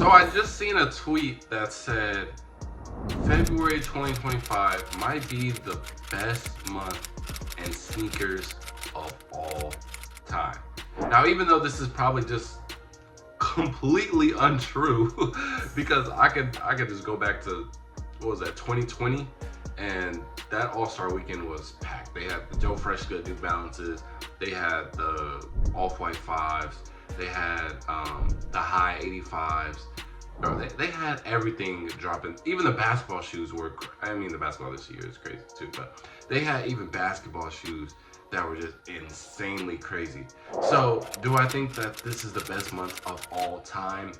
So I just seen a tweet that said February 2025 might be the best month in sneakers of all time. Now, even though this is probably just completely untrue, because I could just go back to, what was that, 2020, and that All-Star weekend was packed. They had the Joe Freshgood New Balances, they had the Off-White 5s, they had the high 85s. Bro, they had everything dropping. Even the basketball shoes were, the basketball this year is crazy too, but they had even basketball shoes that were just insanely crazy. So, do I think that this is the best month of all time?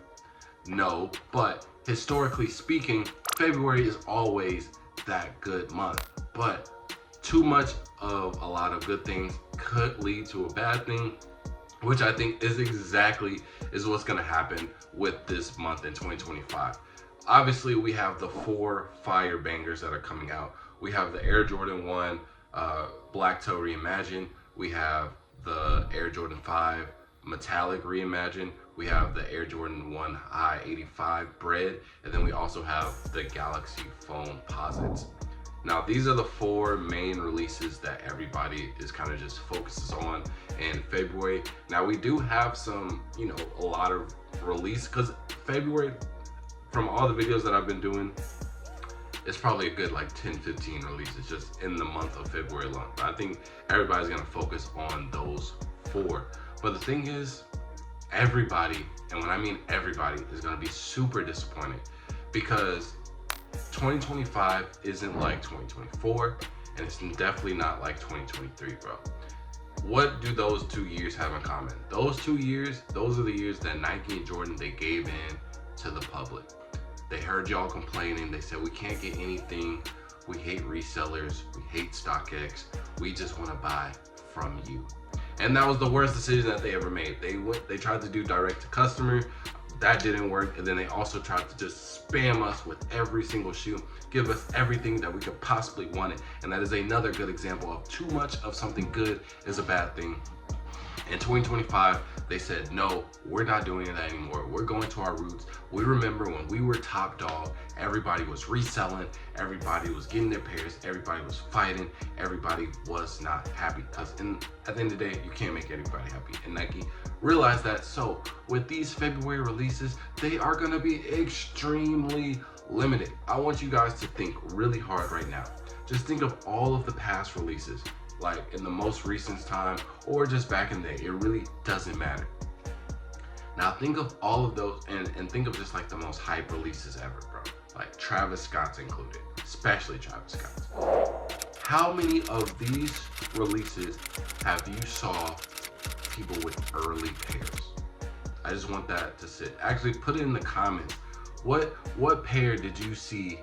No, but historically speaking, February is always that good month. But too much of a lot of good things could lead to a bad thing, which I think is what's gonna happen with this month in 2025. Obviously, we have the 4 fire bangers that are coming out. We have the Air Jordan 1 Black Toe Reimagined. We have the Air Jordan 5 Metallic Reimagined. We have the Air Jordan 1 High 85 Bread. And then we also have the Galaxy Foam Posits. Now, these are the 4 main releases that everybody is kind of just focuses on in February. Now, we do have some, a lot of release, because February, from all the videos that I've been doing, it's probably a good like 10-15 releases just in the month of February alone. But I think everybody's gonna focus on those 4. But the thing is, everybody, and when I mean everybody, is gonna be super disappointed, because 2025 isn't like 2024, and it's definitely not like 2023, bro. What do those 2 years have in common? Those 2 years, those are the years that Nike and Jordan, they gave in to the public. They heard y'all complaining. They said, we can't get anything. We hate resellers. We hate StockX. We just want to buy from you. And that was the worst decision that they ever made. They tried to do direct to customer. That didn't work. And then they also tried to just spam us with every single shoe, give us everything that we could possibly want it. And that is another good example of too much of something good is a bad thing. In 2025, they said, no, we're not doing that anymore. We're going to our roots. We remember when we were top dog, everybody was reselling, everybody was getting their pairs, everybody was fighting, everybody was not happy. Because at the end of the day, you can't make everybody happy. And Nike realized that. So with these February releases, they are gonna be extremely limited. I want you guys to think really hard right now. Just think of all of the past releases, like in the most recent time or just back in the day. It really doesn't matter. Now think of all of those and think of just like the most hype releases ever, bro. Like Travis Scott's included, especially Travis Scott's. How many of these releases have you saw people with early pairs? I just want that to sit. Actually, put it in the comments. What pair did you see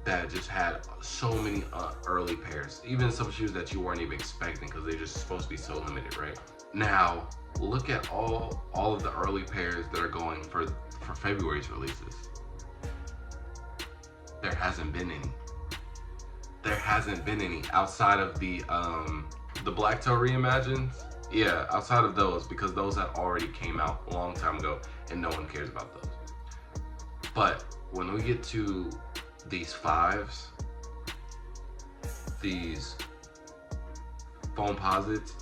that just had so many early pairs? Even some shoes that you weren't even expecting, because they're just supposed to be so limited, right? Now, look at all of the early pairs that are going for February's releases. There hasn't been any. There hasn't been any outside of the Black Toe Reimagined. Yeah, outside of those, because those had already came out a long time ago and no one cares about those. But when we get to these 5s, these foam posits,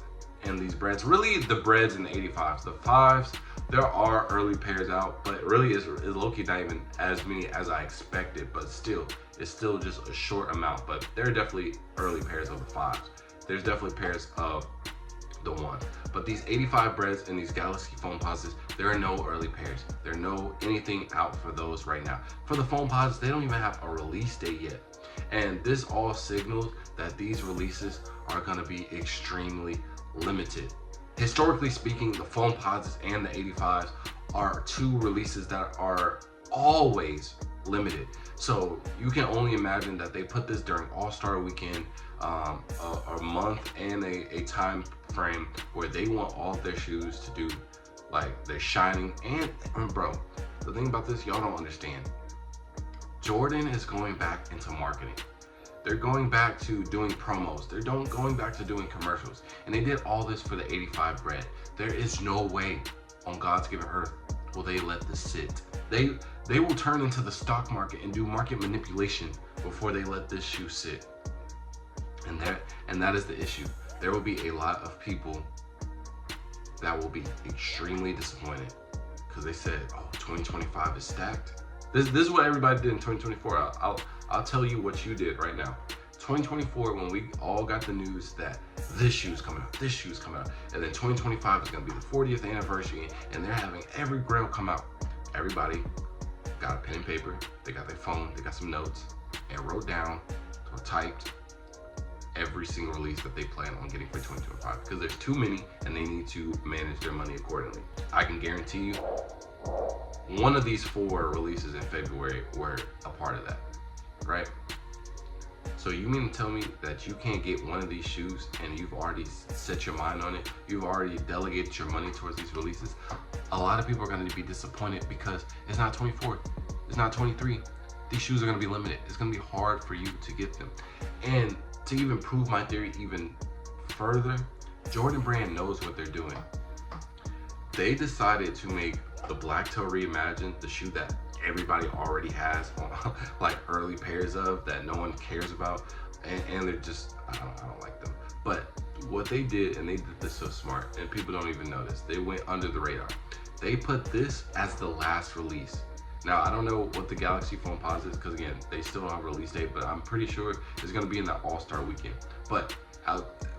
and these breads, really the breads and the 85s. The 5s, there are early pairs out, but it really is low-key not even as many as I expected, but still, it's still just a short amount. But there are definitely early pairs of the 5s. There's definitely pairs of the 1. But these 85 breads and these Galaxy foam posits, there are no early pairs. There are no anything out for those right now. For the foam posits, they don't even have a release date yet. And this all signals that these releases are gonna be extremely limited. Historically speaking, the foam posits and the 85s are 2 releases that are always limited. So you can only imagine that they put this during All-Star weekend, a month and a time frame where they want all of their shoes to do like they're shining. And bro, the thing about this, y'all don't understand. Jordan is going back into marketing. They're going back to doing promos. They're going back to doing commercials. And they did all this for the 85 bread. There is no way on God's given earth will they let this sit. They will turn into the stock market and do market manipulation before they let this shoe sit. And that is the issue. There will be a lot of people that will be extremely disappointed because they said, "Oh, 2025 is stacked." This is what everybody did in 2024. I'll tell you what you did right now. 2024, when we all got the news that this shoe's coming out, this shoe's coming out, and then 2025 is going to be the 40th anniversary, and they're having every grail come out. Everybody got a pen and paper, they got their phone, they got some notes, and wrote down or typed every single release that they plan on getting for 2025 because there's too many and they need to manage their money accordingly. I can guarantee you one of these 4 releases in February were a part of that, right? So you mean to tell me that you can't get one of these shoes and you've already set your mind on it? You've already delegated your money towards these releases? A lot of people are going to be disappointed because it's not 24, it's not 23. These shoes are going to be limited. It's going to be hard for you to get them. And to even prove my theory even further, Jordan Brand knows what they're doing. They decided to make the Black Toe Reimagined, the shoe that everybody already has like early pairs of that no one cares about, and they're just, I don't like them. But what they did, and they did this so smart, and people don't even notice, they went under the radar. They put this as the last release. Now, I don't know what the Galaxy Foam Pause is, because again, they still don't have a release date, but I'm pretty sure it's going to be in that All-Star weekend. But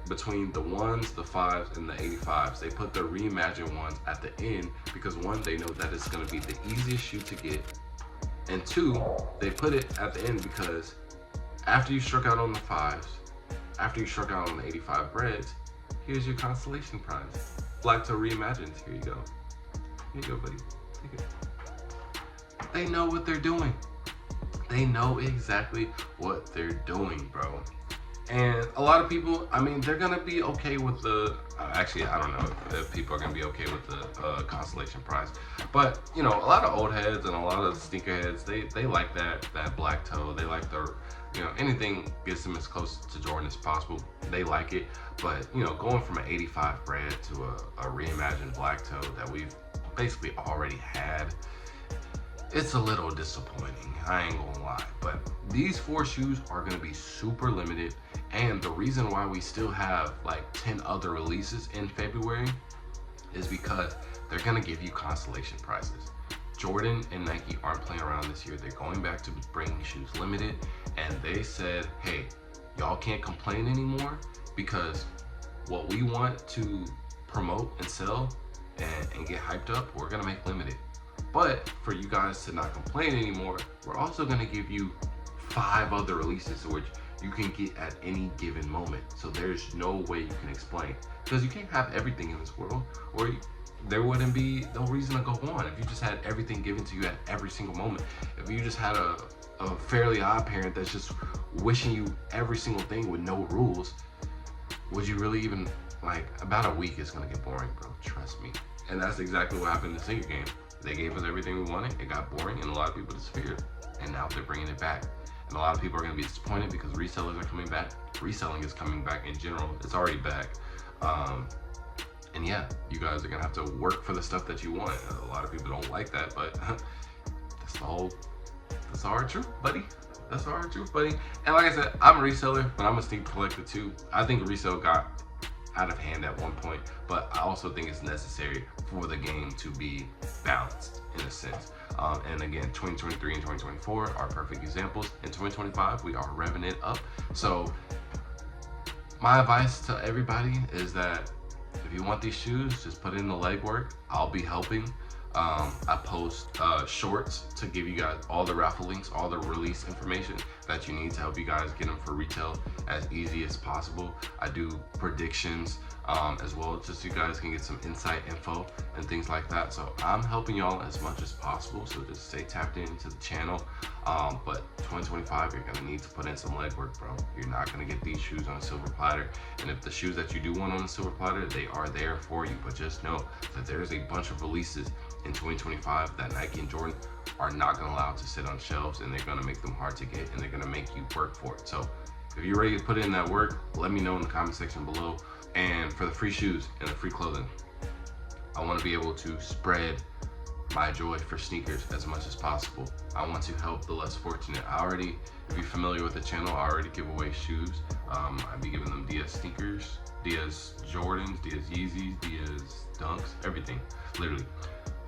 between the 1s, the 5s, and the 85s, they put the reimagined ones at the end because 1, they know that it's going to be the easiest shoe to get, and 2, they put it at the end because after you struck out on the 5s, after you struck out on the 85 Reds, here's your consolation prize. Black Toe Reimagined, here you go. Here you go, buddy. Take it. They know what they're doing. They know exactly what they're doing, bro. And a lot of people, I mean, they're gonna be okay with the, actually, I don't know if people are gonna be okay with the consolation prize. But, you know, a lot of old heads and a lot of sneakerheads, they like that black toe. They like the, you know, anything gets them as close to Jordan as possible. They like it. But, you know, going from an 85 Red to a reimagined black toe that we've basically already had, it's a little disappointing, I ain't gonna lie. But these 4 shoes are gonna be super limited, and the reason why we still have like 10 other releases in February is because they're gonna give you consolation prizes. Jordan and Nike aren't playing around this year. They're going back to bringing shoes limited, and they said, hey, y'all can't complain anymore because what we want to promote and sell and get hyped up, we're gonna make limited. But for you guys to not complain anymore, we're also going to give you 5 other releases which you can get at any given moment. So there's no way you can explain, because you can't have everything in this world, or there wouldn't be no reason to go on. If you just had everything given to you at every single moment, if you just had a Fairly Odd Parent that's just wishing you every single thing with no rules, would you really even, like, about a week is going to get boring, bro. Trust me. And that's exactly what happened in the sneaker game. They gave us everything we wanted, it got boring, and a lot of people disappeared. And now they're bringing it back. And a lot of people are going to be disappointed because resellers are coming back. Reselling is coming back in general. It's already back. And yeah, you guys are going to have to work for the stuff that you want. A lot of people don't like that, but that's all our truth, buddy. That's our truth, buddy. And like I said, I'm a reseller, but I'm a sneaker collector too. I think resale got out of hand at one point, but I also think it's necessary for the game to be balanced in a sense. And again, 2023 and 2024 are perfect examples. In 2025, we are revving it up. So my advice to everybody is that if you want these shoes, just put in the legwork. I'll be helping. I post shorts to give you guys all the raffle links, all the release information that you need to help you guys get them for retail as easy as possible. I do predictions as well, just so you guys can get some inside info and things like that. So I'm helping y'all as much as possible, so just stay tapped into the channel. But 2025, you're gonna need to put in some legwork, bro. You're not gonna get these shoes on a silver platter. And if the shoes that you do want on a silver platter, they are there for you. But just know that there's a bunch of releases in 2025 that Nike and Jordan are not gonna allow to sit on shelves, and they're gonna make them hard to get, and they're gonna make you work for it. So if you're ready to put in that work, let me know in the comment section below. And for the free shoes and the free clothing, I want to be able to spread my joy for sneakers as much as possible. I want to help the less fortunate. If you're familiar with the channel, I already give away shoes. I'd be giving them Diaz sneakers, Diaz Jordans, Diaz Yeezys, Diaz Dunks, everything, literally.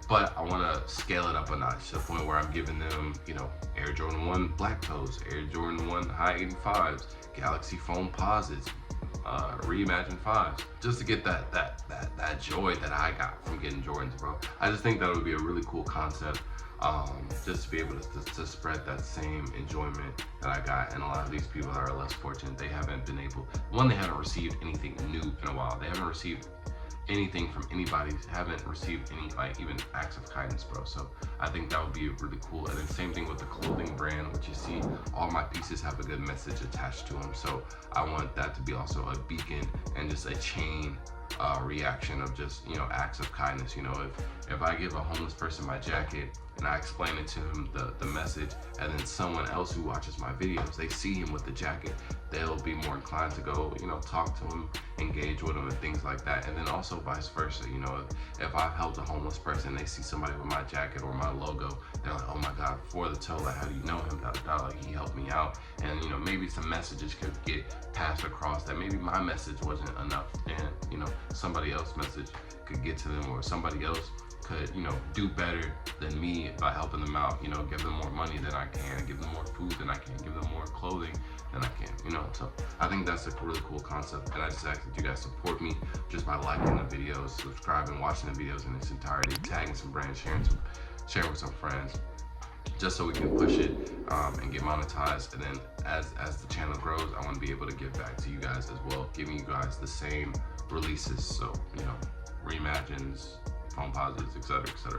But I want to scale it up a notch to the point where I'm giving them, you know, Air Jordan 1 Black Toes, Air Jordan 1 High 85s, Galaxy Foam Posits, Reimagined 5s, just to get that joy that I got from getting Jordans, bro. I just think that would be a really cool concept, just to be able to spread that same enjoyment that I got. And a lot of these people that are less fortunate, they haven't been able, one, they haven't received anything new in a while. They haven't received anything from anybody, haven't received any, like, even acts of kindness, bro. So I think that would be really cool. And then same thing with the clothing brand, which you see all my pieces have a good message attached to them. So I want that to be also a beacon and just a chain reaction of just, you know, acts of kindness. You know, if I give a homeless person my jacket and I explain it to him, the message, and then someone else who watches my videos, they see him with the jacket, they'll be more inclined to go, you know, talk to him, engage with him, and things like that. And then also vice versa, you know, if I've helped a homeless person, they see somebody with my jacket or my logo, they're like, oh my God, For the Toe, like, how do you know him? Like, he helped me out. And, you know, maybe some messages could get passed across that maybe my message wasn't enough, and, you know, somebody else's message could get to them, or somebody else could, you know, do better than me by helping them out, you know, give them more money than I can, give them more food than I can, give them more clothing than I can, you know. So I think that's a really cool concept, and I just ask that you guys support me just by liking the videos, subscribing, watching the videos in its entirety, tagging some brands, sharing with some friends, just so we can push it and get monetized. And then as the channel grows, I want to be able to give back to you guys as well, giving you guys the same releases. So, you know, reimagines, Foam Posits, etc., etc.